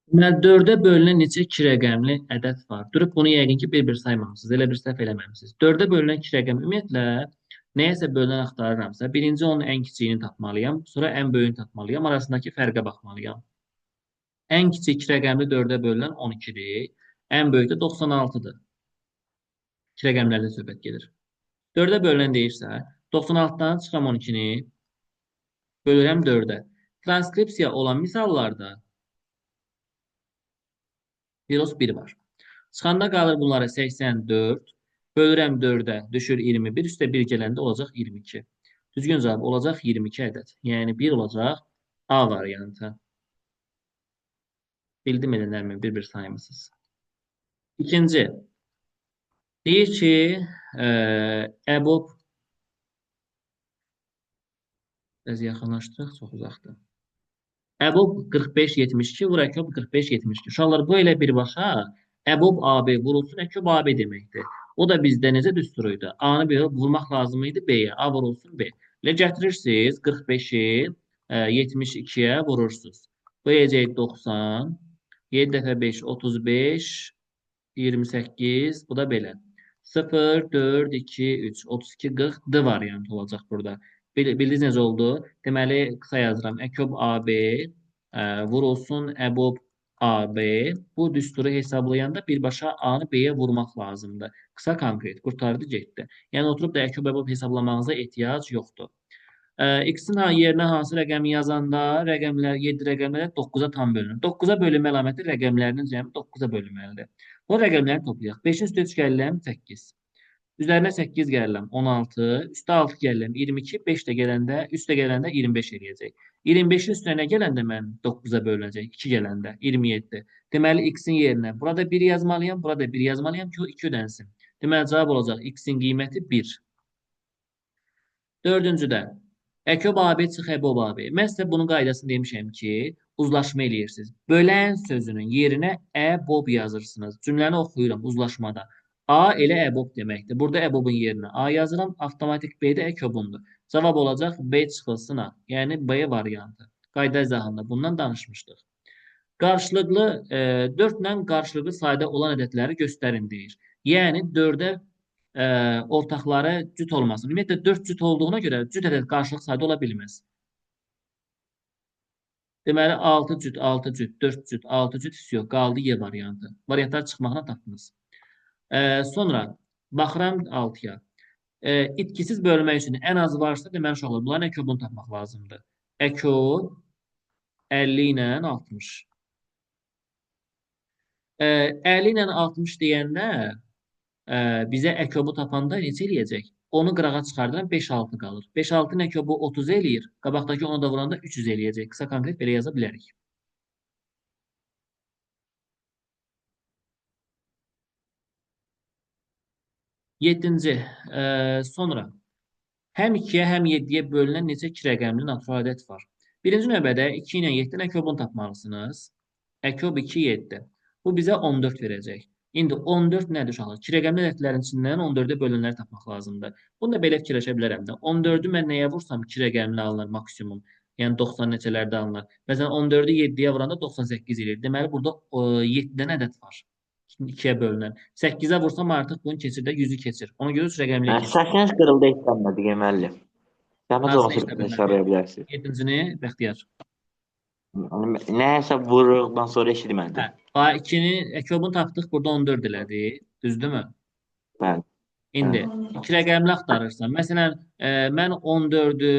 Deməli, 4-ə bölünən neçə iki rəqəmli ədəd var? Durub bunu yəqin ki, bir-bir saymamışsınız. Elə bir səhv eləməmisiniz. 4-ə bölünən iki rəqəm ümumiyyətlə nəyəsə bölünən axtarıramsa, birinci onun ən kiçiyini tapmalıyam, sonra ən böyüyünü tapmalıyam, arasındakı fərqə baxmalıyam. Ən kiçik iki rəqəmli 4-ə bölünən 12-dir. Ən böyük də 96-dır. İki rəqəmlərdən söhbət gedir. 4-ə bölünən deyirsə, 96-dan çıxıram 12-ni, bölürəm 4-ə. Transkripsiya olan misallarda Virus 1 var. Çıxanda qalır bunlara 84. Bölürəm 4-ə, düşür 21. Üstə 1 gələndə olacaq 22. Düzgün cavab olacaq 22 ədəd. Yəni 1 olacaq A variantı. Bildim edənlərimi bir-bir saymışsınız. İkinci. Deyir ki, EBOB biraz yaxınlaşdıraq, çox uzaqdır. EBOB 45-72, vur EKOB 45-72. Uşaqlar, bu elə birbaşa EBOB AB vurulsun EKOB AB deməkdir. O da bizdə necə düsturuydu? A-nı bir vurmaq lazım idi B-yə. A vurulsun B. Elə gətirirsiniz 45-i 72-yə vurursunuz. Bu eləyəcək 90. 7 dəfə 5, 35, 28. Bu da belə. 0, 4, 2, 3, 32, 40 D variantı olacaq burada. Bildiniz necə oldu? Deməli, qısa yazıram. EKOB AB vurulsun EBOB AB. Bu düsturu hesablayanda birbaşa A-nı B-yə vurmaq lazımdır. Qısa konkret, qurtardı getdi. Yəni, oturub da EKOB EBOB hesablamağınıza ehtiyac yoxdur. X-in yerinə hansı rəqəmi yazanda rəqəmlər 7 rəqəmlər 9-a tam bölünür. 9-a bölünmə əlaməti rəqəmlərinin cəmi 9-a bölünməlidir. Bu rəqəmləri toplayaq. 5-in üstə 3 gəlirəm 8. Üzərinə 8 gəlirəm 16. Üstə 6 gəlirəm 22. 5 də gələndə, üstə gələndə 25 eləyəcək. 25-in üstünə nə gələndə mən 9-a bölünəcək? 2 gələndə 27. Deməli, X-in yerinə burada 1 yazmalıyam, burada 1 yazmalıyam ki, o 2 ödənsin. Deməli, cavab olacaq X-in qiyməti 1. Dördüncüdə. EKOB AB çıx EBOB AB. Mən sizə bunun qaydasını demişəm ki, uzlaşma eləyirsiniz. Bölən sözünün yerinə EBOB yazırsınız. Cümləni oxuyuram uzlaşmada. A elə EBOB deməkdir. Burada EBOB-un yerinə A yazıram. Avtomatik B də EKOB-undur. Cavab olacaq B çıxılsın A. Yəni B variantı. Qayda izahında bundan danışmışdıq. Qarşılıqlı 4 ilə qarşılıqlı sayda olan ədədləri göstərin deyir. Yəni 4-ə ortaqları cüt olmasın. Ümumiyyətlə 4 cüt olduğuna görə cüt ədəd qarşılıq sayda ola bilməz. Deməli 6 cüt, 6 cüt, 4 cüt, 6 cüt yox, qaldı Y variantı. Variantlar çıxmaqla tapdınız. Sonra baxıram 6-ya. İtkisiz bölmək üçün ən az varsa deməli uşaqlar bunların EKOB-unu tapmaq lazımdır. EKOB 50 ilə 60. 50 ilə 60 deyəndə bizə EKOB-u tapanda neçə eləyəcək? Onu qırağa çıxardıram, 5-6 qalır. 5-6-nın EKOB-u 30 eləyir. Qabaqdakı onu da vuranda 300 eləyəcək. Qısa konkret belə yaza bilərik. 7-ci. Sonra həm 2-yə, həm 7-yə bölünən neçə iki rəqəmli natural ədəd var? Birinci növbədə 2 ilə 7-nin EKOB-unu tapmalısınız. EKOB 2, 7. Bu bizə 14 verəcək. İndi 14 nədir uşaqlar? İki rəqəmli ədədlərin içindən 14-ə bölünənləri tapmaq lazımdır. Bunu da belə fikirləşə bilərəm də. 14-ü mən nəyə vursam 2 rəqəmli alınır maksimum. Yəni 90 neçələrdə alınır. Məsələn 14-ü 7-yə vuranda 98 eləyir. Deməli burada 7-dən ədəd var. 2-yə bölünən. 8-ə vursam artıq bunu keçir də 100-ü keçir. Ona görə 3 rəqəmliyə keçir. Səhviniz qırıldı ekrandadır deməli. Yalnız Hansını onu işlə təkrarlaya bilmədi? bilərsiniz. 7-cini Bəxtiyar. Nəyəsə vuruqdan sonra eşitmədi. Hə. 2-ni EKOB-unu tapdıq. Burada 14 elədi. Düzdürmü? Bəli. İndi iki rəqəmli axtarırsan. Məsələn, mən 14-ü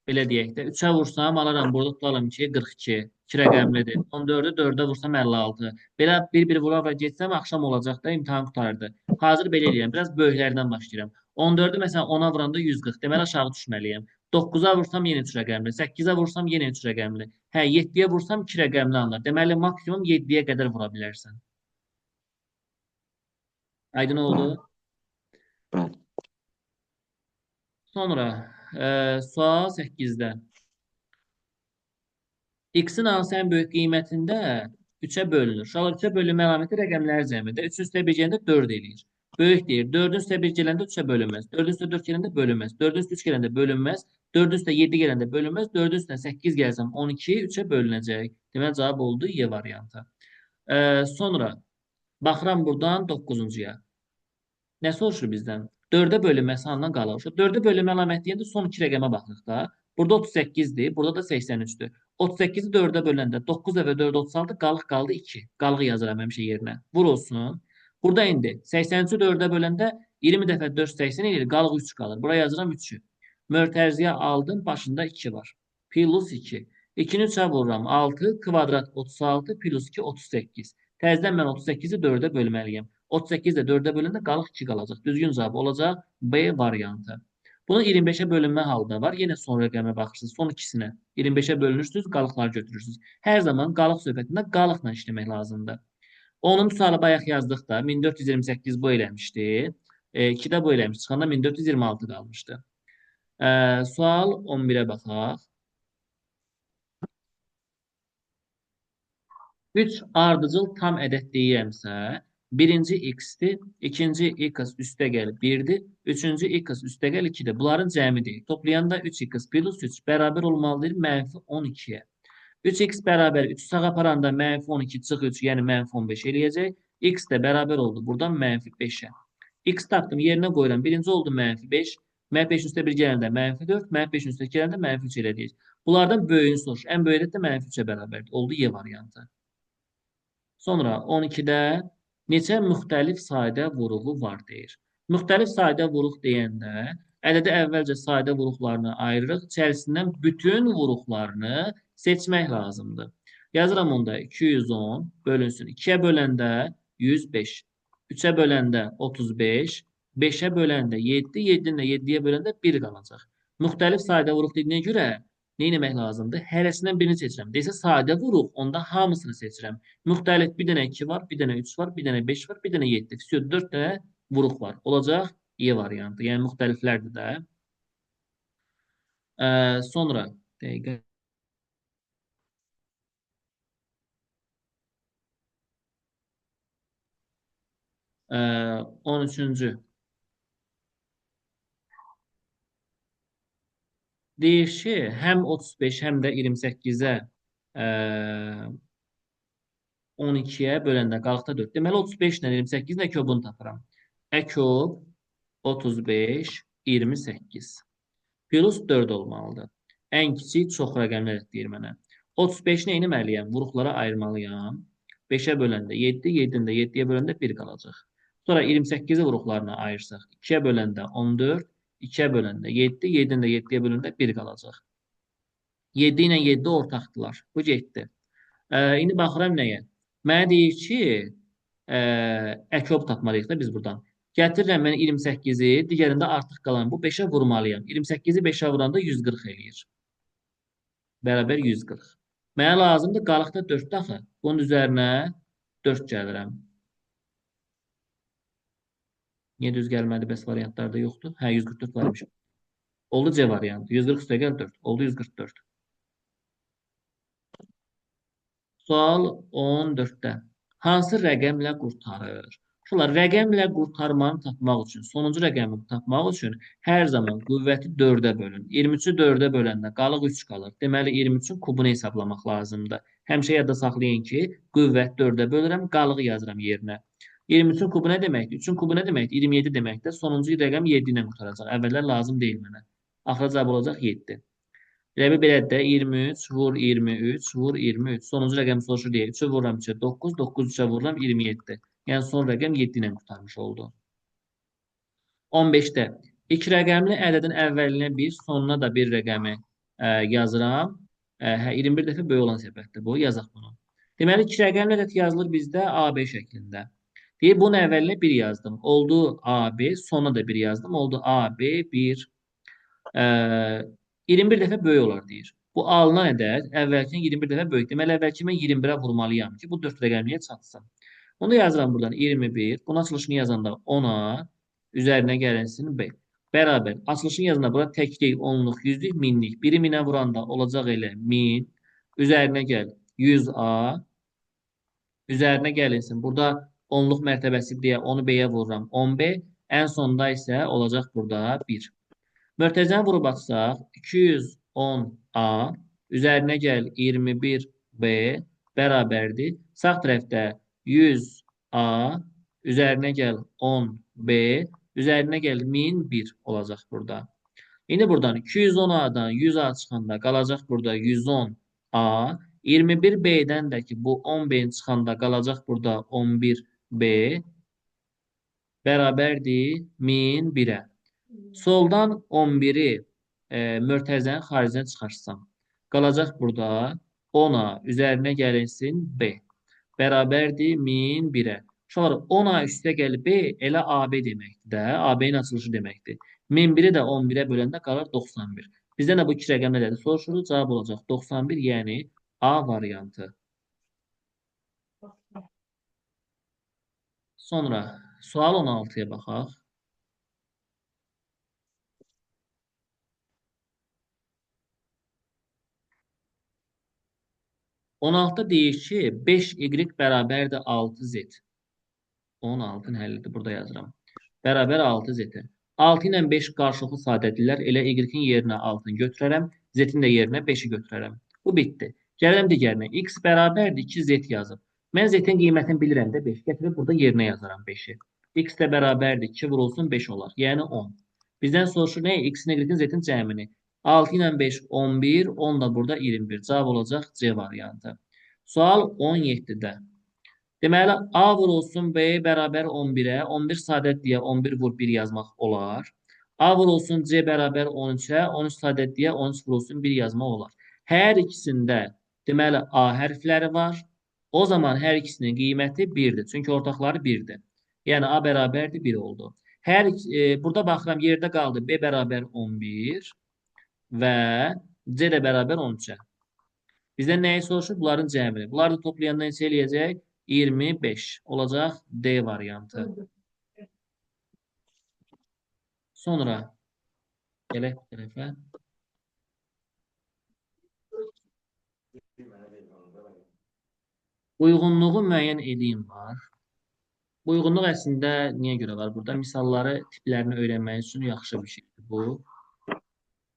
belə deyək də 3-ə vursam alaram burada tutalım ki 42. 2 rəqəmlidir. 14-ü 4-ə vursam 56. Belə bir-bir vura-vura getsəm axşam olacaq da imtahan qurtardı. Hazır belə eləyirəm. Biraz böyüklərdən başlayıram. 14-ü məsələn 10-a vuranda 140. Deməli aşağı düşməliyəm. 9-a vursam yenə 3 rəqəmli. 8-ə vursam yenə 3 rəqəmli. Hə, 7-yə vursam 2 rəqəmli alınır. Deməli maksimum 7-yə qədər vura bilərsən. Aydın oldu? Bəli. Sonra sual 8-də. X-in hansı ən böyük qiymətində 3-ə bölünür? Uşaqlar 3-ə bölünmə əlaməti rəqəmlər cəmidir. 3-ün üstə 1 gələndə 4 eləyir. Böyük deyir. 4-ün üstə 1 gələndə 3-ə bölünməz. 4-ün üstə 4 gələndə bölünməz. 4-ün üstə 3 gələndə bölünməz. 4 üstə 7 gələndə bölünməz. 4 üstə 8 gəlsəm 12 3-ə bölünəcək. Deməli cavab oldu Y variantı. Sonra baxıram buradan 9-cuya. Nə soruşur bizdən? 4-ə bölünməsi halından qalır. 4-ə bölünmə əlaməti deyəndə son iki rəqəmə baxırıq da. Burada 38-dir, burada da 83-dür. 38-i 4-ə böləndə 9 və 4 36 qalıq qaldı 2. Qalıq yazıram həmişə yerinə. Vur olsun. Burada indi 83-ü 4-ə böləndə 20 dəfə 4 80 edir, qalıq 3 qalır. Buraya yazıram 3-ü. Mötərizəyə aldım, başında 2 var. Plus 2. 2-ni 3-ə vururam 6, kvadrat 36 plus 2 38. Təzədən mən 38-i 4-ə bölməliyəm. 38 də 4-ə böləndə qalıq 2 qalacaq. Düzgün cavab olacaq B variantı. Bunun 25-ə bölünmə halı da var. Yenə son rəqəmə baxırsınız. Son ikisinə 25-ə bölünürsünüz, qalıqları götürürsünüz. Hər zaman qalıq söhbətində qalıqla işləmək lazımdır. Onun sualı bayaq yazdıq da 1428 bu eləmişdi. 2-də bu eləmiş. Çıxanda 1426 qalmışdı. Sual 11-ə baxaq. 3 ardıcıl tam ədəd deyirəmsə, birinci x-dir, ikinci x üstəgəl 1-dir, üçüncü x üstəgəl 2-dir. Bunların cəmidir. Toplayanda 3x plus 3 bərabər olmalıdır mənfi 12-yə. 3x bərabər 3 sağ aparanda mənfi 12 çıx 3, yəni mənfi 15 eləyəcək. X də bərabər oldu buradan mənfi 5-ə. X tapdım, yerinə qoyuram. Birinci oldu mənfi 5. Mənfi 5 üstə 1 gələndə mənfi 4. Mənfi 5 üstə gələndə mənfi 3 eləyəcək. Bunlardan böyüyünü soruş. Ən böyük ədəd də mənfi 3-ə bərabərdir. Oldu Y variantı. Sonra 12-də neçə müxtəlif sayda vuruğu var deyir. Müxtəlif sayda vuruq deyəndə ədədi əvvəlcə sayda vuruqlarını ayırırıq. İçərisindən bütün vuruqlarını seçmək lazımdır. Yazıram onda 210 bölünsün. 2-yə böləndə 105. 3-ə böləndə 35. 5-ə böləndə 7. 7-ni də 7-yə böləndə 1 qalacaq. Müxtəlif sayda vuruq dediyinə görə nə etmək lazımdır? Hərəsindən birini seçirəm. Desə sadə vuruq, onda hamısını seçirəm. Müxtəlif bir dənə 2 var, bir dənə 3 var, bir dənə 5 var, bir dənə 7. 4 dənə vuruq var. Olacaq Y variantı. Yəni müxtəliflərdir də. Sonra dəqiqə 13-cü. Deyir ki, həm 35, həm də 28-ə 12-yə böləndə qalıqda 4. Deməli 35 ilə 28-in əkobunu tapıram. Əkob 35, 28. Plus 4 olmalıdır. Ən kiçik çox rəqəmlər deyir mənə. 35-ni etməliyəm, vuruqlara ayırmalıyam. 5-ə böləndə 7, 7-ni də 7-yə böləndə 1 qalacaq. Sonra 28-i vuruqlarına ayırsaq 2-yə böləndə 14, 2-yə böləndə 7, 7-ni də 7-yə böləndə 1 qalacaq. 7 ilə 7 ortaqdılar. Bu getdi. İndi baxıram nəyə? Mənə deyir ki, əkob tapmalıyıq da biz buradan. Gətirirəm mən 28-i, digərində artıq qalan bu 5-ə vurmalıyam. 28-i 5-ə vuranda 140 eləyir. Bərabər 140. Mənə lazımdır qalıqda 4 daxı. Bunun üzərinə 4 gəlirəm. Niyə düz gəlmədi, bəs variantlarda yoxdur? Hə, 144 varmış. Oldu C variantı. 140 üstə gəl 4. Oldu 144. Sual 14-də. Hansı rəqəmlə qurtarır? Uşaqlar, rəqəmlə qurtarmanı tapmaq üçün, sonuncu rəqəmi tapmaq üçün hər zaman qüvvəti 4-ə bölün. 23-ü 4-ə böləndə qalıq 3 qalır. Deməli, 23-ün kubunu hesablamaq lazımdır. Həmişə yadda saxlayın ki, qüvvət 4-ə bölürəm, qalığı yazıram yerinə. 23-ün kubu nə deməkdir? 3-ün kubu nə deməkdir? 27 deməkdir. Sonuncu rəqəm 7 ilə qurtaracaq. Əvvəllər lazım deyil mənə. Axıra cavab olacaq 7. Elə bir belədir də 23 vur 23 vur 23. Sonuncu rəqəm soruşur deyə 3-ü vururam 3-ə 9, 9 3-ə vururam 27. Yəni son rəqəm 7 ilə qurtarmış oldu. 15-də 2 rəqəmli ədədin əvvəlinə 1, sonuna da 1 rəqəmi yazıram. 21 dəfə böyük olan səbəbdir bu. Yazaq bunu. Deməli 2 rəqəmli ədəd yazılır bizdə AB şəklində. Deyir bunun əvvəlinə 1 yazdım. Oldu AB, sonuna da 1 yazdım. Oldu AB 1. 21 dəfə böyük olar deyir. Bu alınan ədəd əvvəlkindən 21 dəfə böyük. Deməli, əvvəlki mən 21-ə vurmalıyam ki, bu 4 rəqəmliyə çatsın. Onu yazıram buradan 21. Bunun açılışını yazanda 10-a, üzərinə gəlinsin B. Bərabər. Açılışını yazanda bura təklik, onluq, yüzlük, minlik. Biri minə vuranda olacaq elə 1000. Üzərinə gəl 100A. Üzərinə gəlinsin. Burada onluq mərtəbəsi deyə onu B-yə vururam 10B. Ən sonda isə olacaq burada 1. Mötərizəni vurub atsaq 210A üzərinə gəl 21B bərabərdir. Sağ tərəfdə 100A üzərinə gəl 10B üzərinə gəl 1001 olacaq burada. İndi buradan 210A'dan 100A çıxanda qalacaq burada 110A. 21B'dən də ki bu 10B'nin çıxanda qalacaq burada 11B bərabərdir 1001-ə. Soldan 11-i mötərizənin xaricinə çıxarsam. Qalacaq burada 10A üzərinə gəlinsin B. Bərabərdir 1001-ə. Uşaqlar 10A üstə gəl B elə AB deməkdir də. AB-nin açılışı deməkdir. 1001-i də 11-ə böləndə qalır 91. Bizdən də bu iki rəqəm nədir? Soruşuruz. Cavab olacaq 91, yəni A variantı. Sonra sual 16-ya baxaq. On altıda deyir ki 5y bərabərdir 6z. 16-nın həllidir. Burada yazıram. Bərabər 6z-dir. 6 ilə 5 qarşılıqlı sadədirlər. Elə y-in yerinə 6-nı götürərəm. Z-in də yerinə 5-i götürərəm. Bu bitdi. Gəlirəm digərinə. X bərabərdir 2z yazıb. Mən z-in qiymətini bilirəm də 5. Gətirib burada yerinə yazaram 5-i. X də bərabərdir 2 vurulsun 5 olar. Yəni 10. Bizdən soruşur nə? X-in, y-in, z-in cəmini. 6 ilə 5 11, 10 da burada 21. Cavab olacaq C variantı. Sual 17-də. Deməli, A vurulsun B bərabər 11-ə. 11 sadədliyə 11 vur 1 yazmaq olar. A vurulsun C bərabər 13-ə. 13 sadədliyə 13 vurulsun 1 yazmaq olar. Hər ikisində deməli A hərfləri var. O zaman hər ikisinin qiyməti 1-dir. Çünki ortaqları 1-dir. Yəni A bərabərdir 1 oldu. Burada baxıram yerdə qaldı B bərabər 11 və C də bərabər 13-ə. Bizdən nəyi soruşur? Bunların cəmini. Bunları da toplayanda neçə eləyəcək? 25 olacaq D variantı. Sonra gələk bu tərəfə. Uyğunluğu müəyyən edeyim var. Bu uyğunluq əslində niyə görə var? Burada misalları, tiplərini öyrənmək üçün yaxşı bir şeydir bu.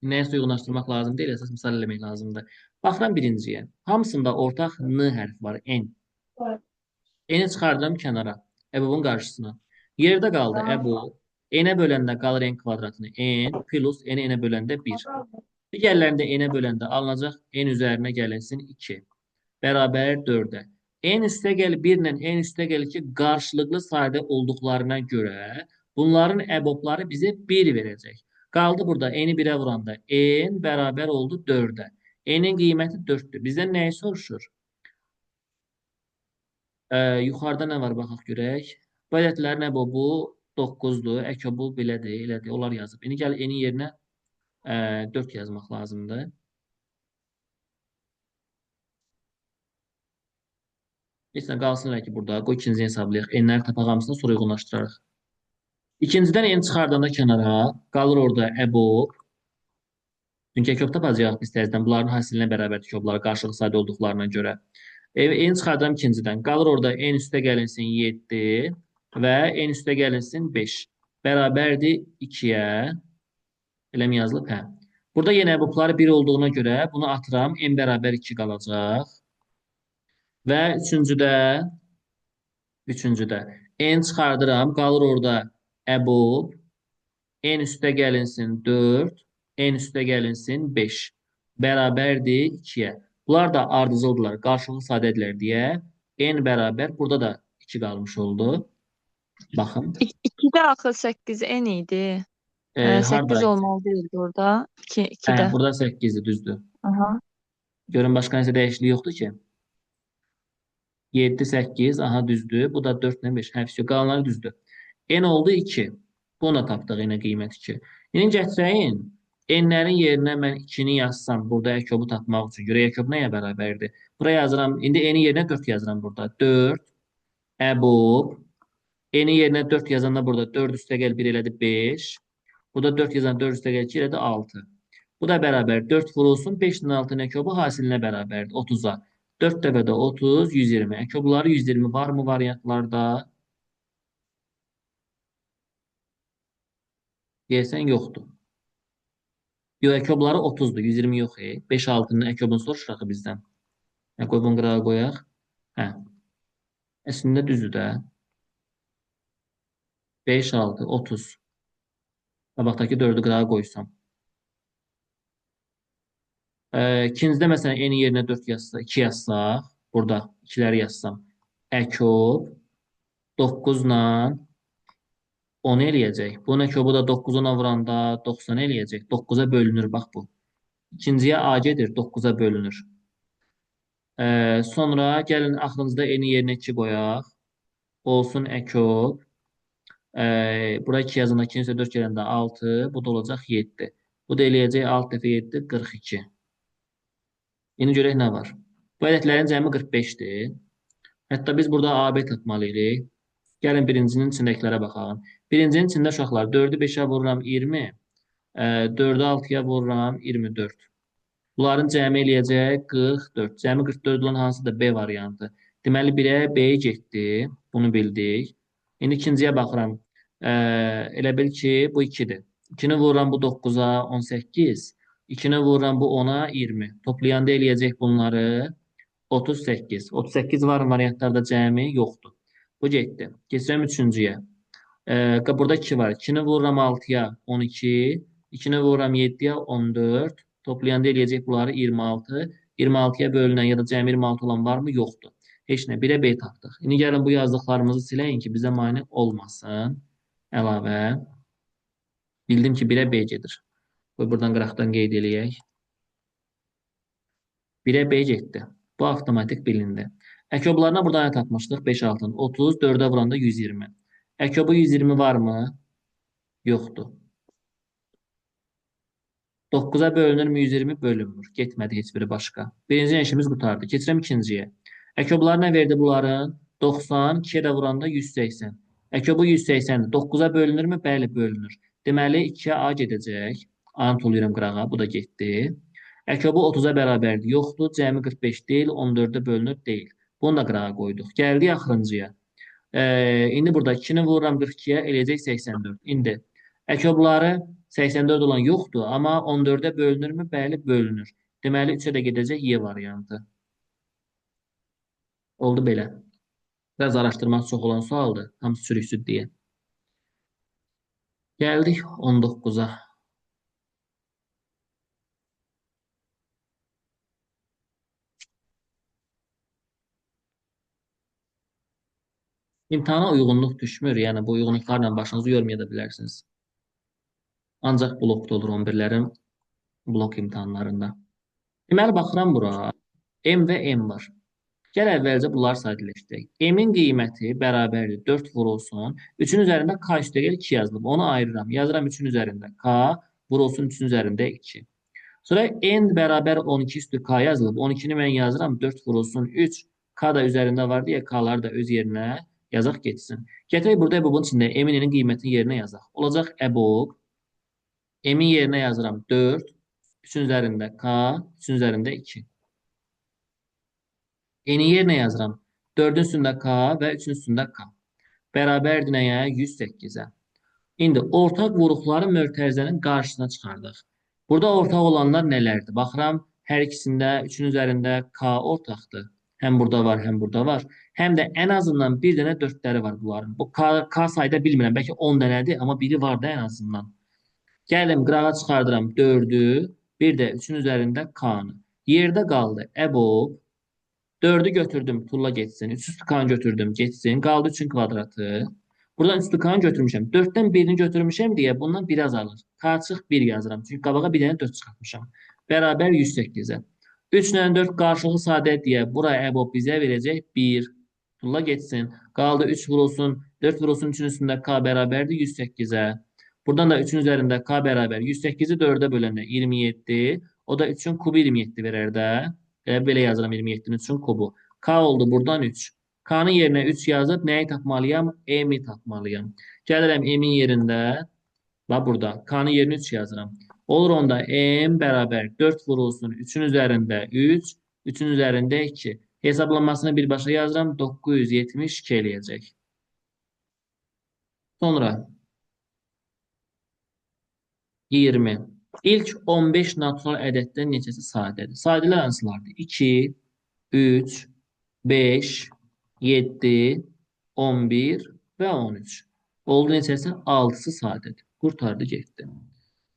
Nəyisə uyğunlaşdırmaq lazım deyil, əsas misal eləmək lazımdır. Baxıram birinciyə. Hamısında ortaq N hərfi var, N. N-i çıxardıram kənara, əbobun qarşısına. Yerdə qaldı əbob. N-ə böləndə qalır N kvadratını. N plus N-ə böləndə 1. Digərlərində N-ə böləndə alınacaq N üzərinə gəlinsin 2. Bərabər 4-ə. N üstə gəl 1 ilə N üstə gəl 2 qarşılıqlı sayda olduqlarına görə bunların əbobları bizə 1 verəcək. Qaldı burada N-i 1-ə vuranda N bərabər oldu 4-ə. N-in qiyməti 4-dür. Bizdən nəyi soruşur? Yuxarıda nə var baxaq görək. Bu ədədlərin əbobu 9-dur. Əkobu belədir, elədir. Onlar yazıb. İndi gəl N-in yerinə 4 yazmaq lazımdır. Heç nə qalsın ki burada. Qoy ikincini hesablayaq. N-ləri tapaq hamısını sonra uyğunlaşdırarıq. İkincidən N çıxardanda kənara qalır orada əbob. Çünki əkob tapacağıq biz təzədən. Bunların hasilinə bərabərdir əkobları qarşılıqlı sayda olduqlarına görə. N çıxardıram ikincidən. Qalır orada N üstə gəlinsin 7 və N üstə gəlinsin 5. Bərabərdir 2-yə. Elə mi yazılıb? Hə. Burada yenə əbobları 1 olduğuna görə bunu atıram. N bərabər 2 qalacaq. Və üçüncüdə N çıxardıram. Qalır orada əbob. N üstə gəlinsin 4. N üstə gəlinsin 5. Bərabərdir 2-yə. Bunlar da ardıcıldırlar. Qarşılıqlı sadədirlər deyə. N bərabər. Burada da 2 qalmış oldu. Baxın. 2-də axı 8 N idi. 8 Harada? olmalı deyildi orada. 2-də. Burada 8-dir, düzdür. Aha. Görün başqa nəsə dəyişiklik yoxdur ki. 7, 8, aha düzdür. Bu da 4 ilə 5. Həfisi qalanları düzdür. N oldu 2. Bunu da tapdıq yenə qiymət 2. İndi gətirəyin. N-lərin yerinə mən 2-ni yazsam, burada əkobu tapmaq üçün. Görə əkob nəyə bərabərdir? Buraya yazıram. İndi N-in yerinə 4 yazıram burada. 4 əbob. N-in yerinə 4 yazanda burada 4 üstə gəl 1 elədi 5. Burada 4 yazan 4 üstə gəl 2 elədi 6. Bu da bərabər 4 vurulsun 5-nin 6-nın əkobu hasilinə bərabərdir 30-a. 4 dəfədə 30, 120. Əkobları 120 varmı variantlarda? Deyəsən yoxdur. Yox, ekobları 30-dur, 120 yox. 5-6-nın ekobunu soruşur axı bizdən. Qoy bunu qırağa qoyaq. Hə, əslində düzdür də. 5, 6, 30. Qabaqdakı 4-ü qırağa qoysam. İkincidə məsələn n yerinə 4 yazsaq, 2 yazsaq, burada 2-ləri yazsam, əkob 9 ilə 10 eləyəcək. Bunun əkobu da 9-una vuranda 90 eləyəcək. 9-a bölünür, bax bu. İkinciyə AC-dir, 9-a bölünür. Sonra gəlin axırıncıda n yerinə 2 qoyaq. Olsun əkob. Bura 2 yazanda 2 isə 4 gələndə 6. Bu da olacaq 7. Bu da eləyəcək 6 dəfə 7, 42. İndi görək nə var. Bu ədədlərin cəmi 45-dir. Hətta biz burada AB tapmalıyıq. Gəlin birincinin içindəkilərə baxalım. Birincinin içində uşaqlar 4-ü 5-ə vururam 20. 4-ü 6-ya vururam 24. Bunların cəmi eləyəcək 44. Cəmi 44 olan hansıdır? B variantı. Deməli 1-ə B getdi. Bunu bildik. İndi ikinciyə baxıram. Elə bil ki, bu 2-dir. 2-ni vururam bu 9-a 18. 2-ni vururam bu 10-a 20. Toplayanda eləyəcək bunları 38. 38 var variantlarda cəmi yoxdur. Bu getdi. Keçirəm üçüncüyə. Burada 2 var. 2-ni vururam 6-ya 12. 2-ni vururam 7-yə 14. Toplayanda eləyəcək bunları 26. 26-ya bölünən ya da cəmi 26 olan varmı? Yoxdur. Heç nə. 1-ə B tapdıq. İndi gəlin bu yazdıqlarımızı siləyin ki, bizə mane olmasın. Əlavə. Bildim ki, 1-ə B gedir. Buradan qıraqdan qeyd eləyək. 1-ə B getdi. Bu avtomatik bilindi. Əkoblarına buradan nə tapmışdıq? 5, 6, 30, 4-ə vuranda 120. Əkobu 120 varmı? Yoxdur. 9-a bölünürmü? 120 bölünmür. Getmədi heç biri başqa. Birinci işimiz qutardı. Keçirəm ikinciyə. Əkobları nə verdi bunların? 90, 2-yə də vuranda 180. Əkobu 180-dir. 9-a bölünürmü? Bəli, bölünür. Deməli, 2-yə A gedəcək. A-nı tuluyorum qırağa. Bu da getdi. Əkobu 30-a bərabərdir. Yoxdur. Cəmi 45 deyil. 14-də bölünür. Deyil. Bunu da qırağa qoyduq. Gəldik axırıncıya. İndi burada 2-ni vururam 42-yə, eləyəcək 84. İndi əkobları 84 olan yoxdur, amma 14-ə bölünürmü? Bəli, bölünür. Deməli, 3-ə də gedəcək Y variantı. Oldu belə. Biraz araşdırması çox olan sualdır. Hamısı sürüksüz deyə. Gəldik 19-a. İmtahana uyğunluq düşmür. Yəni, bu uyğunluqlarla başınızı yormaya da bilərsiniz. Ancaq blokda olur 11-lərin blok imtahanlarında. Deməli, baxıram bura. M və M var. Gəl əvvəlcə bunları sadələşdirək. M-in qiyməti bərabərdir 4 vurulsun. 3-ün üzərində K üstəgəl 2 yazılıb. Onu ayırıram. Yazıram 3-ün üzərində K vurulsun 3-ün üzərində 2. Sonra N bərabər 12 üstü K yazılıb. 12-ni mən yazıram 4 vurulsun 3. K da üzərində var deyə K-ları da öz yerinə yazaq getsin. Gətirək burada EBOB-un içində M-in N-in qiymətini yerinə yazaq. Olacaq EBOB. M-in yerinə yazıram 4. 3-ün üzərində K, 3-ün üzərində 2. N-i yerinə yazıram. 4-ün üstündə K və 3-ün üstündə K. Bərabərdir nəyə? 108-ə. İndi ortaq vuruqları mötərizənin qarşısına çıxardıq. Burada ortaq olanlar nələrdir? Baxıram, hər ikisində 3-ün üzərində K ortaqdır. Həm burada var, həm burada var. Həm də ən azından bir dənə 4-ləri var bunların. Bu K sayda bilmirəm, bəlkə 10 dənədir, amma biri var da ən azından. Gəlim, qırağa çıxardıram 4-ü, bir də 3-ün üzərində K-nı. Yerdə qaldı EBOB. 4-ü götürdüm, tulla getsin. 3 üstü K-nı götürdüm, getsin. Qaldı 3-ün kvadratı. Buradan üstü K-nı götürmüşəm. 4-dən 1-ni götürmüşəm deyə bundan 1 azalır. K çıx 1 yazıram. Çünki qabağa bir dənə 4 çıxartmışam. Bərabər 108-ə. 3 ilə 4 qarşılıqlı sadə deyə buraya EBOB bizə verəcək 1. Tulla getsin. Qaldı 3 vurulsun. 4 vurulsun 3-ün üstündə K bərabərdir 108-ə. Buradan da 3-ün üzərində K bərabər 108-i 4-ə böləndə 27. O da 3-ün kubu 27 verər də. Belə yazıram 27-nin 3-ün kubu. K oldu buradan 3. K-nın yerinə 3 yazıb nəyi tapmalıyam? M-i tapmalıyam. Gəlirəm M-in yerində. Bax burada. K-nın yerinə 3 yazıram. Olur onda M bərabər 4 vurulsun 3-ün üzərində 3. 3-ün üzərində 2. Hesablanmasını birbaşa yazıram. 972 eləyəcək. Sonra 20. İlk 15 natural ədəddən neçəsi sadədir? Sadələr hansılardır? 2, 3, 5, 7, 11 və 13. Oldu neçəsi? 6-sı sadədir. Qurtardı, getdi.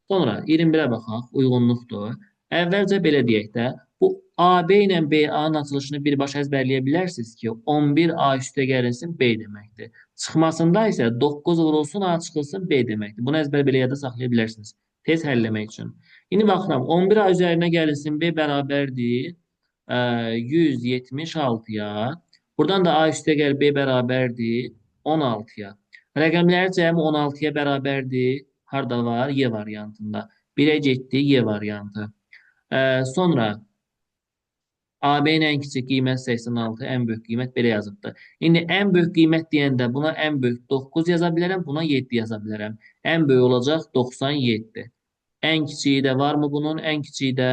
Sonra 21-ə baxaq, uyğunluqdur. Əvvəlcə belə deyək də, bu AB ilə BA-nın açılışını birbaşa əzbərləyə bilərsiniz ki, 11A üstə gəlinsin B deməkdir. Çıxmasında isə 9 vurulsun A çıxılsın B deməkdir. Bunu əzbər belə yada saxlaya bilərsiniz. Tez həlləmək üçün. İndi baxıram, 11A üzərinə gəlinsin B bərabərdir 176-ya. Buradan da A üstə gəl B bərabərdir 16-ya. Rəqəmləri cəmi 16-ya bərabərdir. Harda var? Y variantında. 1-ə getdi Y variantı. Sonra AB-nin ən kiçik qiymət 86, ən böyük qiymət belə yazıbdır. İndi ən böyük qiymət deyəndə buna ən böyük 9 yaza bilərəm, buna 7 yaza bilərəm. Ən böyük olacaq 97. Ən kiçiyi də varmı bunun? Ən kiçiyi də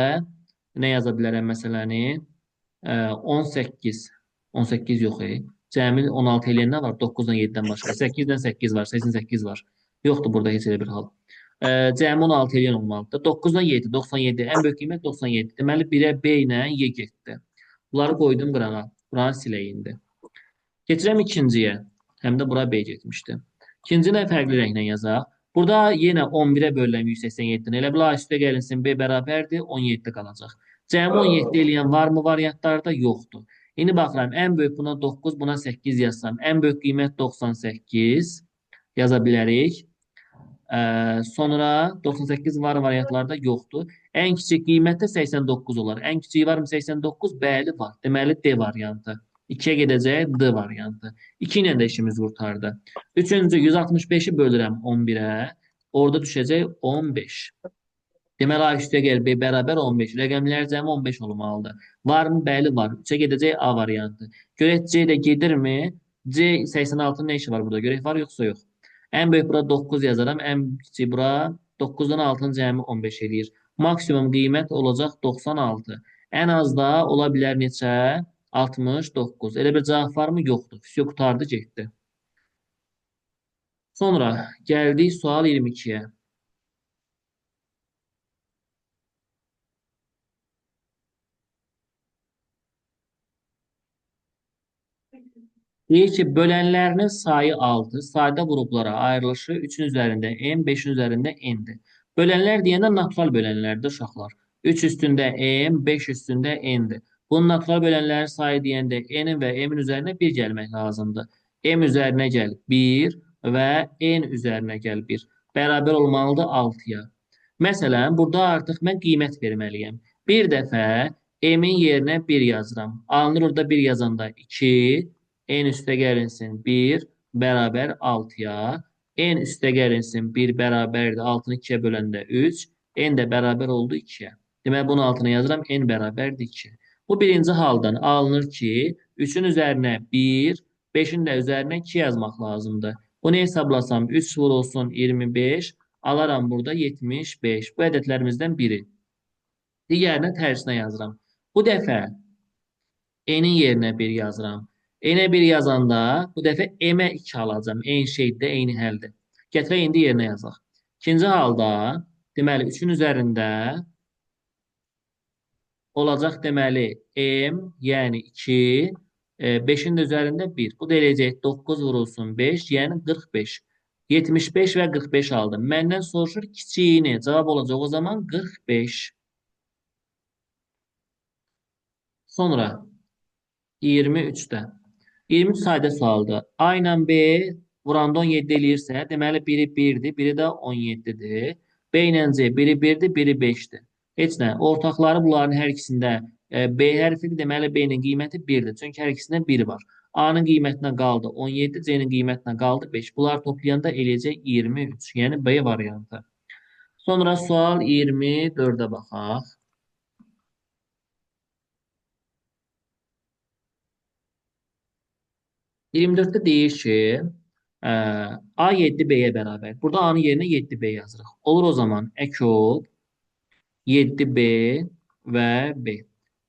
nə yaza bilərəm məsələni? 18. 18 yox. Cəmi 16 eləyən nə var? 9-dan 7-dən başqa. 8-dən 8 var, 88 var. Yoxdur burada heç elə bir hal. Cəmi 16 eləyən olmalıdır. 9-dan 7, 97. Ən böyük qiymət 97. Deməli, 1-ə B ilə Y getdi. Bunları qoydum qırağa. Buranı silək indi. Keçirəm ikinciyə. Həm də bura B getmişdi. İkinci fərqli rənglə yazaq. Burada yenə 11-ə bölünəm 187-dən. Elə bil A üstə gəlinsin B bərabərdir, 17 qalacaq. Cəmi 17 eləyən varmı variantlarda? Yoxdur. İndi baxıram, ən böyük buna 9, buna 8 yazsam. Ən böyük qiymət 98 yaza bilərik. Sonra 98 var variantlarda yoxdur. Ən kiçik qiymət də 89 olar. Ən kiçiyi varmı 89? Bəli, var. Deməli, D variantı. 2-yə gedəcək D variantı. 2 ilə də işimiz qurtardı. Üçüncü, 165-i bölürəm 11-ə. Orada düşəcək 15. Deməli, A üstə gəl B bərabər 15. Rəqəmlər cəmi 15 olmalıdır. Varmı? Bəli, var. 3-ə gedəcək A variantı. Görək C ilə gedirmi? C 86-nın nə işi var burada? Görək var, yoxsa yox. Ən böyük bura 9 yazaram. Ən kiçik bura 9-dan 6-nın cəmi 15 eləyir. Maksimum qiymət olacaq 96. Ən az da ola bilər neçə? 69. Elə bir cavab varmı? Yoxdur. Füsuq qurtardı, getdi. Sonra gəldik sual 22-yə. Deyir ki, bölənlərinin sayı 6, sadə qruplara ayrılışı 3-ün üzərində n, 5-in üzərində n-dir. Bölənlər deyəndə natural bölənlərdir uşaqlar. 3 üstündə n, 5 üstündə n-dir. Bunun natural bölənlərin sayı deyəndə n və m-in üzərinə 1 gəlmək lazımdır. M üzərinə gəl 1 və n üzərinə gəl 1. Bərabər olmalıdır 6-ya. Məsələn, burada artıq mən qiymət verməliyəm. Bir dəfə m-in yerinə 1 yazıram. Alınır orada 1 yazanda 2, n üstə gəlinsin 1 bərabər 6-ya. N üstə gəlinsin 1 bərabərdir 6-nı 2-yə böləndə 3. N də bərabər oldu 2-yə. Deməli, bunun altına yazıram n bərabərdir 2. Bu birinci haldan alınır ki, 3-ün üzərinə 1, 5-in də üzərinə 2 yazmaq lazımdır. Bunu hesablasam 3 vurulsun 25, alaram burada 75. Bu ədədlərimizdən biri. Digərinə tərsinə yazıram. Bu dəfə n-in yerinə 1 yazıram. N-ə 1 yazanda bu dəfə m-ə 2 alacam. Eyni şeydir, eyni həldir. Gətirək indi yerinə yazaq. İkinci halda deməli 3-ün üzərində olacaq deməli m, yəni 2, 5-in də üzərində 1. Bu da eləyəcək 9 vurulsun 5, yəni 45. 75 və 45 aldım. Məndən soruşur kiçiyini. Cavab olacaq o zaman 45. Sonra 23-də. 23 sadə sualdır. A ilə B vuranda 17 eləyirsə, deməli biri 1-dir, biri də 17-dir. B ilə C biri 1-dir, biri 5-dir. Heç nə. Ortaqları bunların hər ikisində B hərfidir. Deməli B-nin qiyməti 1-dir. Çünki hər ikisində 1 var. A-nın qiymətinə qaldı 17, C-nin qiymətinə qaldı 5. Bunları toplayanda eləyəcək 23. Yəni B variantı. Sonra sual 24-ə baxaq. 24-də deyir ki, A 7B-yə bərabər. Burada A-nın yerinə 7B yazırıq. Olur o zaman əkub 7B və B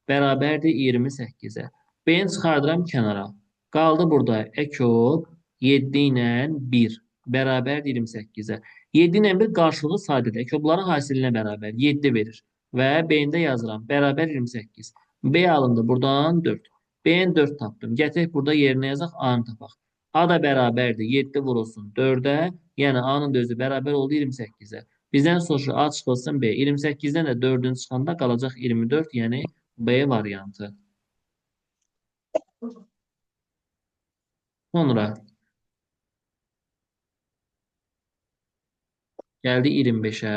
bərabərdir 28-ə. B-ni çıxardıram kənara. Qaldı burada əkub 7 ilə 1 bərabərdir 28-ə. 7 ilə 1 qarşılıqlı sadədir. Bunların hasilinə bərabər 7 verir. Və B-də yazıram. Bərabər 28. B alındı. Buradan 4. B-nin 4 tapdım. Gətirək burada yerinə yazaq. A-nı tapaq. A da bərabərdir. 7 vurulsun 4-ə. Yəni A-nın da özü bərabər oldu 28-ə. Bizdən soruşur A çıxılsın B. 28-dən də 4-ün çıxanda qalacaq 24. Yəni B variantı. Sonra gəldi 25-ə.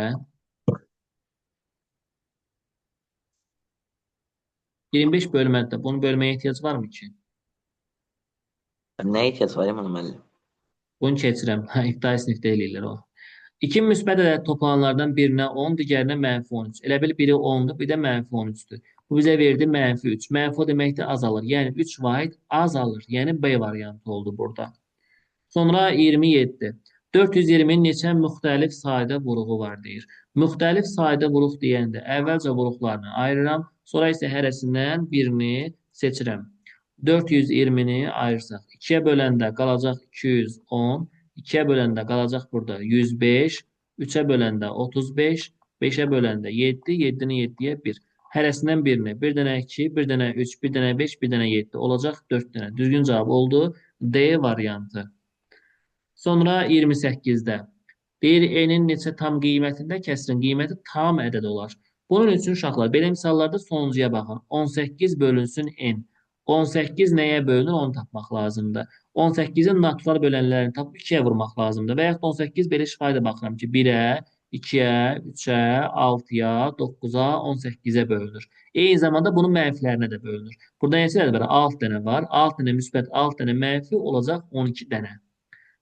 25 bölməkdə. Bunu bölməyə ehtiyac varmı ki? Nəyə ehtiyac var İmam müəllim? Bunu keçirəm. İbtidai sinifdə eləyirlər o. İki müsbət ədəd toplananlardan birinə 10, digərinə mənfi 13. Elə bil biri 10-dur, bir də mənfi 13-dür. Bu bizə verdi mənfi 3. Mənfi o deməkdir azalır. Yəni 3 vahid azalır. Yəni B variantı oldu burada. Sonra 27. 420-nin neçə müxtəlif sayda vuruğu var deyir. Müxtəlif sayda vuruq deyəndə əvvəlcə vuruqlarını ayırıram, sonra isə hərəsindən birini seçirəm. 420-ni ayırsaq, 2-yə böləndə qalacaq 210, 2-yə böləndə qalacaq burada 105, 3-ə böləndə 35, 5-ə böləndə 7, 7-ni 7-yə 1. Hərəsindən birini, bir dənə 2, bir dənə 3, bir dənə 5, bir dənə 7 olacaq 4 dənə. Düzgün cavab oldu D variantı. Sonra 28-də deyir N-in neçə tam qiymətində kəsrin qiyməti tam ədəd olar. Bunun üçün uşaqlar belə misallarda sonuncuya baxın. 18 bölünsün N. 18 nəyə bölünür onu tapmaq lazımdır. 18-in natural bölənlərini tapıb 2-yə vurmaq lazımdır. Və yaxud 18 belə şifahidə baxıram ki 1-ə, 2-yə, 3-ə, 6-ya, 9-a, 18-ə bölünür. Eyni zamanda bunun mənfilərinə də bölünür. Burada neçə ədəd var? 6 dənə var. 6 dənə müsbət, 6 dənə mənfi olacaq 12 dənə.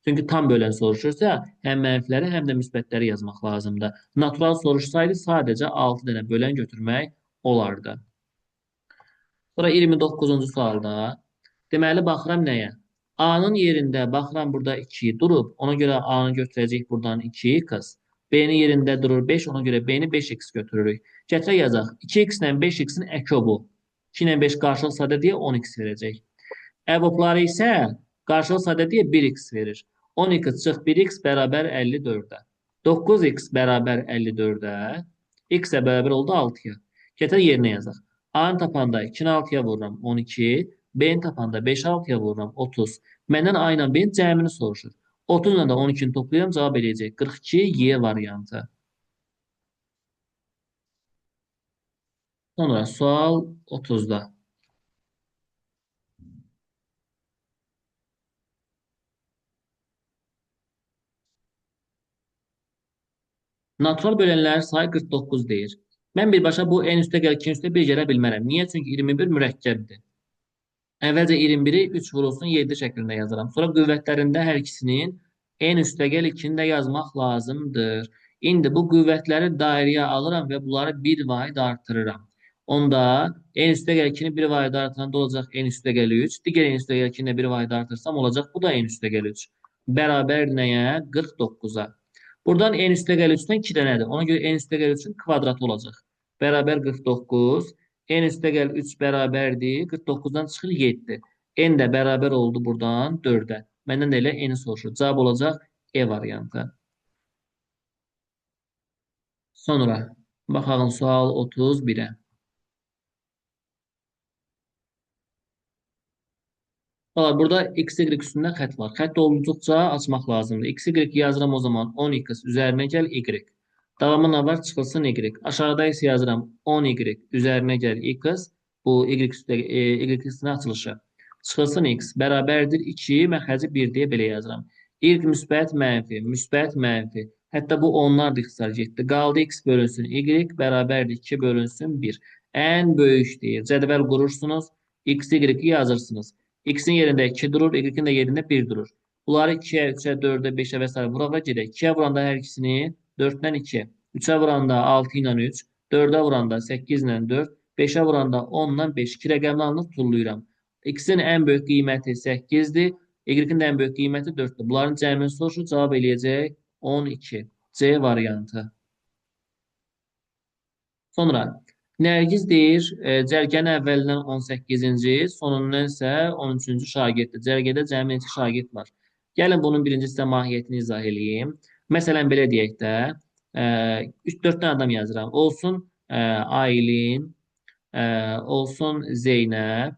Çünki tam bölən soruşursa, həm mənfiləri, həm də müsbətləri yazmaq lazımdır. Natural soruşsaydı, sadəcə 6 dənə bölən götürmək olardı. Sonra 29-cu sualda, deməli, baxıram nəyə? A-nın yerində, baxıram burada 2 durub, ona görə A-nı götürəcək buradan 2x. B-nin yerində durur 5, ona görə B-ni 5x götürürük. Gətirək yazaq, 2x ilə 5x-in əki bu. 2 ilə 5 qarşılıq sadə deyə 10x verəcək. Əbobları isə qarşılıq sadə deyə 1x verir. 12 çıx 1x bərabər 54-ə. 9x bərabər 54-ə. X-ə bərabər oldu 6-ya. Gətir yerinə yazaq. A-nı tapanda 2-ni 6-ya vururam 12. B-ni tapanda 5-i 6-ya vururam 30. Məndən A ilə B-nin cəmini soruşur. 30 ilə də 12-ni toplayıram, cavab eləyəcək. 42 Y variantı. Sonra sual 30-da. Natural bölənlərin sayı 49 deyir. Mən birbaşa bu n üstə gəl 2 üstə 1 gələ bilmərəm. Niyə? Çünki 21 mürəkkəbdir. Əvvəlcə 21-i 3 vurulsun 7 şəklində yazaram. Sonra qüvvətlərində hər ikisinin n üstə gəl 2-ni də yazmaq lazımdır. İndi bu qüvvətləri dairəyə alıram və bunları 1 vahid artırıram. Onda n üstə gəl 2-ni 1 vahid artıranda olacaq n üstə gəl 3. Digər n üstə gəl 2-ni 1 vahid artırsam olacaq bu da n üstə gəl 3. Bərabər nəyə? 49-a. Buradan n üstə gəl 3-dən 2 dənədir. Ona görə n üstə gəl 3-ün kvadratı olacaq. Bərabər 49. N üstə gəl 3 bərabərdir. 49-dan çıxır 7. N də bərabər oldu buradan 4-ə. Məndən də elə N-i soruşur. Cavab olacaq E variantı. Sonra baxalım sual 31-ə. Burada x, y üstündə xət var. Xət olduqca açmaq lazımdır. X, y yazıram o zaman 10x üzərinə gəl y. Davamı nə var? Çıxılsın y. Aşağıda isə yazıram 10y üzərinə gəl x. Bu y üstünə açılışı. Çıxılsın x bərabərdir 2, məxrəci 1 deyə belə yazıram. Y müsbət mənfi, müsbət mənfi. Hətta bu onlar da ixtisar getdi. Qaldı x bölünsün y bərabərdir 2 bölünsün 1. Ən böyük deyir. Cədvəl qurursunuz. X, y yazırsınız. X-in yerində 2 durur, Y-in də yerində 1 durur. Bunları 2-yə, 3-ə, 4-ə, 5-ə və s. vuraq və gedək. 2-yə vuranda hər ikisini 4-dən 2, 3-ə vuranda 6 ilə 3, 4-ə vuranda 8 ilə 4, 5-ə vuranda 10 ilə 5. 2 rəqəmini alınıb tullayıram. X-in ən böyük qiyməti 8-dir, Y-in də ən böyük qiyməti 4-dür. Bunların cəmini soruşur, cavab eləyəcək 12. C variantı. Sonra Nərgiz deyir, cərgənin əvvəlindən 18-ci, sonundan isə 13-cü şagirddir. Cərgədə cəmi neçə şagird var? Gəlin bunun birinci sizə mahiyyətini izah edeyim. Məsələn, belə deyək də, 3-4 dənə adam yazıram. Olsun Aylin, olsun Zeynəb,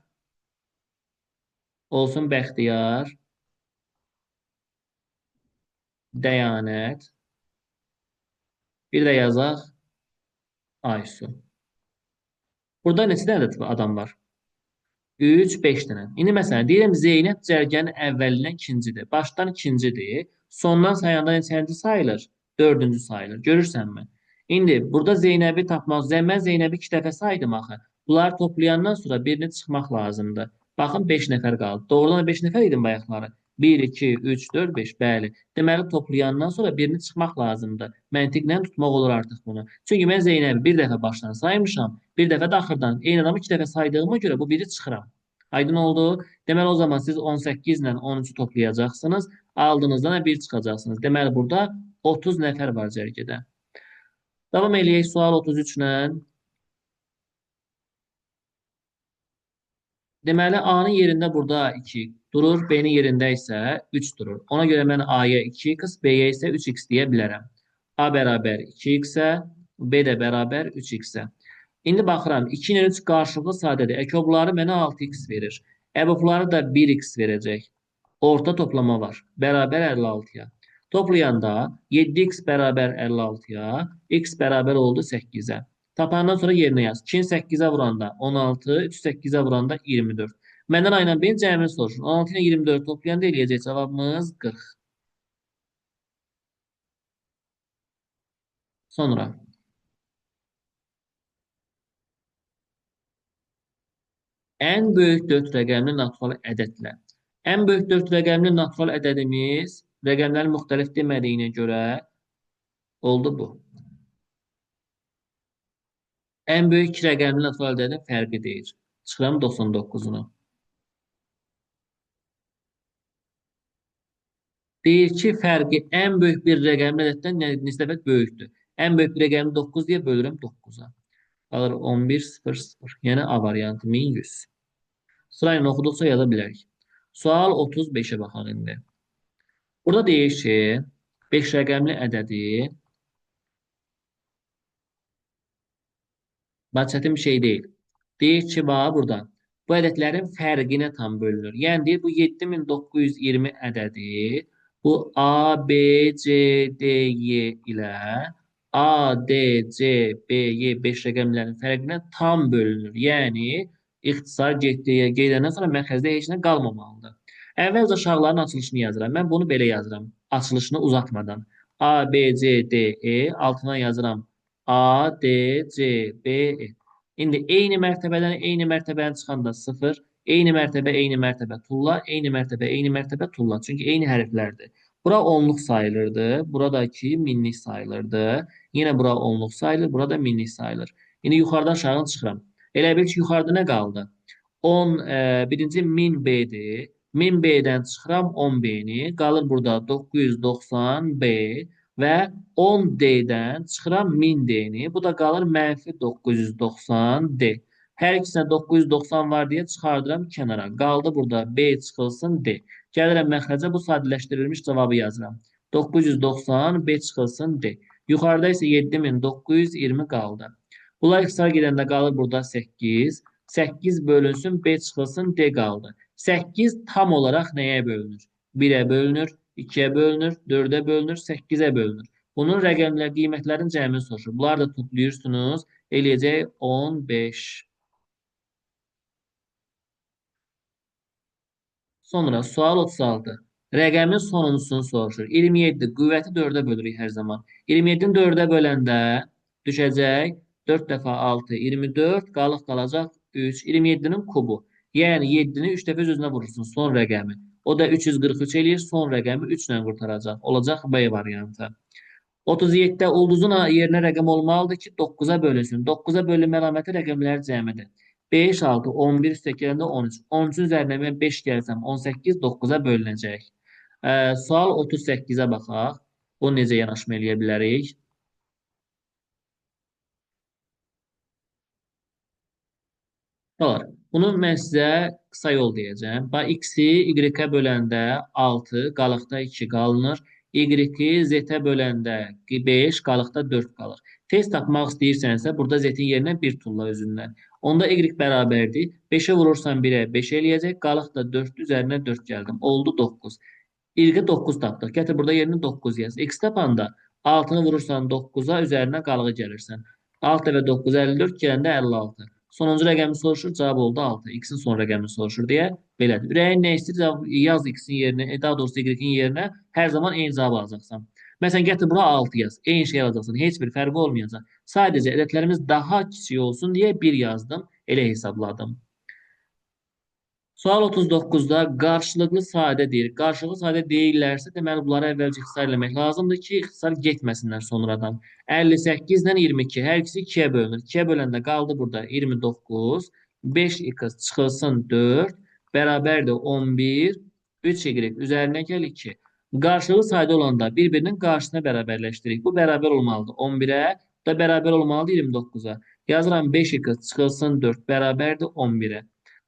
olsun Bəxtiyar, Dəyanət, bir də yazaq Aysu. Burada neçə dənə adam var? 3, 5 dənə. İndi məsələn, deyirəm Zeynəb cərgənin əvvəlindən ikincidir. Başdan ikincidir. Sondan sayanda neçənci sayılır? Dördüncü sayılır. Görürsənmi? İndi burada Zeynəbi tapmaq üzrə mən Zeynəbi 2 dəfə saydım axı. Bunları toplayandan sonra birini çıxmaq lazımdır. Baxın 5 nəfər qaldı. Doğrudan da 5 nəfər idi bayaqları. 1, 2, 3, 4, 5. Bəli. Deməli toplayandan sonra birini çıxmaq lazımdır. Məntiqlə tutmaq olur artıq bunu. Çünki mən Zeynəbi bir dəfə başdan saymışam. Bir dəfə də axırdan. Eyni adamı 2 dəfə saydığıma görə bu biri çıxıram. Aydın oldu. Deməli o zaman siz 18 ilə 13-ü toplayacaqsınız. Aldığınızdan da 1 çıxacaqsınız. Deməli burada 30 nəfər var cərgədə. Davam eləyək sual 33 ilə. Deməli, A-nın yerində burada 2 durur, B-nin yerində isə 3 durur. Ona görə mən A-ya 2x, B-yə isə 3x deyə bilərəm. A bərabər 2x-ə, B də bərabər 3x-ə. İndi baxıram, 2 ilə 3 qarşılıqlı sadədir. Əkobları mənə 6x verir. Əbobları da 1x verəcək. Orta toplama var. Bərabər 56-ya. Toplayanda 7x bərabər 56-ya, x bərabər oldu 8-ə. Tapandan sonra yerinə yaz. 2-ni 8-ə vuranda 16, 3 8-ə vuranda 24. Məndən A ilə B-nin cəmini soruşur. 16 ilə 24 toplayanda eləyəcək cavabımız 40. Sonra ən böyük 4 rəqəmli natural ədədlə. Ən böyük 4 rəqəmli natural ədədimiz rəqəmlərin müxtəlif demədiyinə görə oldu bu. Ən böyük 2 rəqəmli natural ədədin fərqi deyir. Çıxıram 99-unu. Deyir ki, fərqi ən böyük bir rəqəmli ədəddən nisbət böyükdür. Ən böyük bir rəqəmi 9 deyə bölürəm 9-a. Qalır 11, 0, 0. Yəni A variantı 1100. Sırayla oxuduqca yaza bilərik. Sual 35-ə baxaq indi. Burada deyir ki, 5 rəqəmli ədədi çətin bir şey deyil. Deyir ki, bax burada bu ədədlərin fərqinə tam bölünür. Yəni deyir bu 7920 ədədi bu A, B, C, D, Y ilə A, D, C, B, Y 5 rəqəmlərin fərqinə tam bölünür. Yəni ixtisar gedəndən sonra məxəzdə heç nə qalmamalıdır. Əvvəlcə aşağıların açılışını yazıram. Mən bunu belə yazıram. Açılışını uzatmadan. A, B, C, D, E altına yazıram. A, D, C, B, E. İndi eyni mərtəbədən eyni mərtəbənin çıxanda 0, eyni mərtəbə tulla, eyni mərtəbə tulla. Çünki eyni hərflərdir. Bura onluq sayılırdı, buradakı minlik sayılırdı. Yenə bura onluq sayılır, burada minlik sayılır. İndi yuxarıdan aşağı çıxıram. Elə bil ki, yuxarıda nə qaldı? 10, birinci 1000B-dir. 1000B-dən çıxıram 10B-ni. Qalır burada 990B və 10D-dən çıxıram 1000D-ni. Bu da qalır mənfi 990D. Hər ikisinə 990 var deyə çıxardıram kənara. Qaldı burada B çıxılsın D. Gəlirəm məxrəcə bu sadələşdirilmiş cavabı yazıram. 990 B çıxılsın D. Yuxarıda isə 7920 qaldı. Bunlar ixtisar gedəndə qalır burada 8. 8 bölünsün B çıxılsın D qaldı. 8 tam olaraq nəyə bölünür? 1-ə bölünür, 2-yə bölünür, 4-ə bölünür, 8-ə bölünür. Bunun rəqəmlər, qiymətlərin cəmini soruşur. Bunları da toplayırsınız, eləyəcək 15. Sonra sual 36. Rəqəmin sonuncusunu soruşur. 27 qüvvəti 4-ə bölürük hər zaman. 27-ni 4-ə böləndə düşəcək 4 dəfə 6, 24, qalacaq 3. 27-nin kubu. Yəni 7-ni 3 dəfə öz-özünə vurursun son rəqəmi. O da 343 eləyir, son rəqəmi 3 ilə qurtaracaq. Olacaq B variantı. 37-də ulduzun yerinə rəqəm olmalıdır ki, 9-a bölünsün. 9-a bölünmə əlaməti rəqəmlərin cəmidir. 5, 6, 11 üstə gələndə 13. 13-ün üzərinə mən 5 gəlsəm 18, 9-a bölünəcək. Sual 38-ə baxaq. Bunu necə yanaşma eləyə bilərik? Olur. Bunu mən sizə qısa yol deyəcəm. Bax, x-i y-ə böləndə 6, qalıqda 2 qalınır. Y-i z-ə böləndə 5, qalıqda 4 qalır. Tez tapmaq istəyirsənsə, burada z-in yerinə 1 tulla özündən. Onda y bərabərdir. 5-ə vurursan 1-ə 5 eləyəcək. Qalıq da 4 üzərinə 4 gəldim. Oldu 9. Y-ə 9 tapdıq. Gətir burada yerinə 9 yaz. X tapanda 6-nı vurursan 9-a, üzərinə qalığı gəlirsən. 6 və 9 54 gələndə 56. Sonuncu rəqəmi soruşur, cavab oldu 6. X-in son rəqəmini soruşur deyə belədir. Ürəyin nə istəyir? Yaz X-in yerinə, daha doğrusu Y-in yerinə hər zaman eyni cavab alacaqsan. Məsələn, gətir bura 6 yaz. Eyni şey alacaqsan. Heç bir fərqi olmayacaq. Sadəcə ədədlərimiz daha kiçik olsun deyə 1 yazdım. Elə hesabladım. Sual 39-da qarşılıqlı sadə deyir. Qarşılıqlı sadə deyirlərsə, deməli bunları əvvəlcə ixtisar eləmək lazımdır ki, ixtisar getməsinlər sonradan. 58 ilə 22, hər ikisi 2-yə bölünür. 2-yə böləndə qaldı burada 29, 5x çıxılsın 4, bərabərdir 11, 3y üzərinə gəl 2. Qarşılıqlı sadə olanda bir-birinin qarşısına bərabərləşdirik. Bu bərabər olmalıdır 11-ə, bu da bərabər olmalıdır 29-a. Yazıram 5x çıxılsın 4, bərabərdir 11-ə.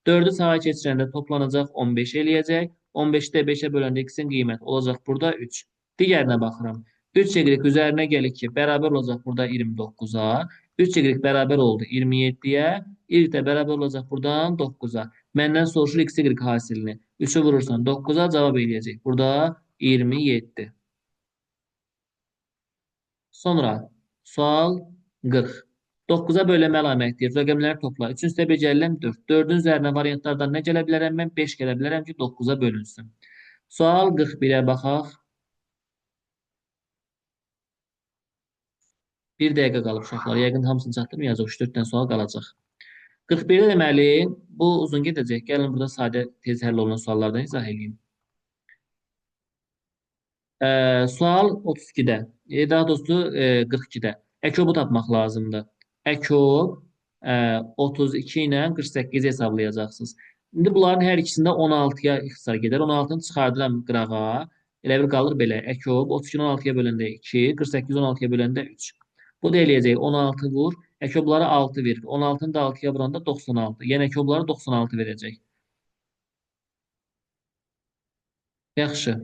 4-ü sağa keçirəndə toplanacaq 15 eləyəcək. 15-də 5-ə böləndə x-in qiyməti olacaq burada 3. Digərinə baxıram. 3y üzərinə gəlir ki, bərabər olacaq burada 29-a. 3y bərabər oldu 27-yə. Y də bərabər olacaq buradan 9-a. Məndən soruşur x-y hasilini. 3-ü vurursan 9-a cavab eləyəcək. Burada 27. Sonra sual 40. 9-a bölünmə əlamətdir. Rəqəmləri topla. 3-ün üstə 1 gəlirəm 4. 4-ün üzərinə variantlardan nə gələ bilərəm? Mən 5 gələ bilərəm ki, 9-a bölünsün. Sual 41-ə baxaq. 1 dəqiqə qalıb uşaqlar. Yəqin hamısını çatdırmayacaq. 3-4 dənə sual qalacaq. 41-də deməli, bu uzun gedəcək. Gəlin burada sadə tez həll olunan suallardan izah edeyim. Sual 32-də, daha doğrusu 42-də. Əkobu tapmaq lazımdır. Əkob 32 ilə 48 hesablayacaqsınız. İndi bunların hər ikisində 16-ya ixtisar gedər. 16-nı çıxardıram qırağa. Elə bir qalır belə. Əkob 32-ni 16-ya böləndə 2, 48-i 16-ya böləndə 3. Bu da eləyəcək 16 vur. Əkobları 6 verir. 16-nı da 6-ya vuranda 96. Yəni əkobları 96 verəcək. Yaxşı.